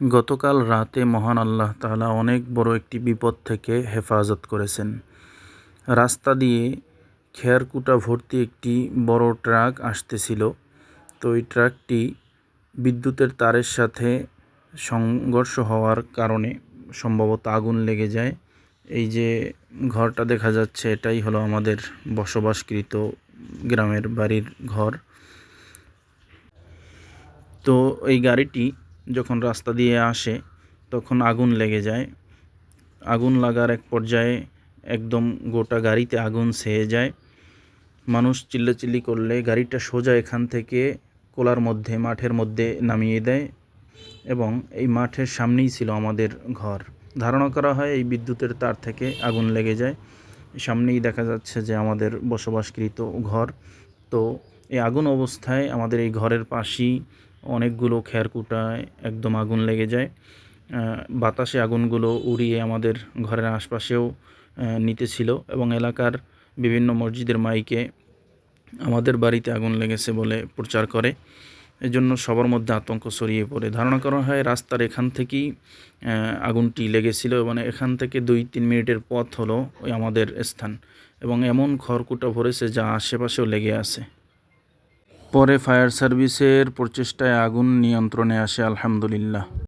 গতকাল রাতে মহান আল্লাহ তাআলা অনেক বড় একটি বিপদ থেকে হেফাজত করেছেন। রাস্তা দিয়ে খেরকুটা ভর্তি একটি বড় ট্রাক আসতেছিল। তো এই ট্রাকটি বিদ্যুতের তারের সাথে সংঘর্ষ হওয়ার কারণে সম্ভবত আগুন লেগে যায়। এই যে ঘরটা দেখা যাচ্ছে, এটাই হলো আমাদের বসবাসকৃত গ্রামের বাড়ির ঘর। তো এই গাড়িটি যখন রাস্তা দিয়ে আসে তখন আগুন লেগে যায়। আগুন লাগার এক পর্যায়ে একদম গোটা গাড়িতে আগুন ছেয়ে যায়। মানুষ চিল্লাচিল্লি করলে গাড়িটা সোজা এখান থেকে কোলার মধ্যে, মাঠের মধ্যে নামিয়ে দেয় এবং এই মাঠের সামনেই ছিল আমাদের ঘর। ধারণা করা হয় এই বিদ্যুতের তার থেকে আগুন লেগে যায়। সামনেই দেখা যাচ্ছে যে আমাদের বসবাসকৃত ঘর। তো এই আগুন অবস্থায় আমাদের এই ঘরের পাশেই অনেকগুলো খেরকুটায় একদম আগুন লেগে যায়। বাতাসে আগুনগুলো উড়িয়ে আমাদের ঘরের আশপাশেও নিতেছিল এবং এলাকার বিভিন্ন মসজিদের মাইকে আমাদের বাড়িতে আগুন লেগেছে বলে প্রচার করে। এজন্য সবার মধ্যে আতঙ্ক ছড়িয়ে পড়ে। ধারণা করা হয় রাস্তার এখান থেকেই আগুনটি লেগেছিল এবং এখান থেকে 2-3 মিনিটের পথ হলো ওই আমাদের স্থান, এবং এমন খড়কুটা ভরেছে যা আশেপাশেও লেগে আছে। পরে ফায়ার সার্ভিসের প্রচেষ্টায় আগুন নিয়ন্ত্রণে আসে আলহামদুলিল্লাহ।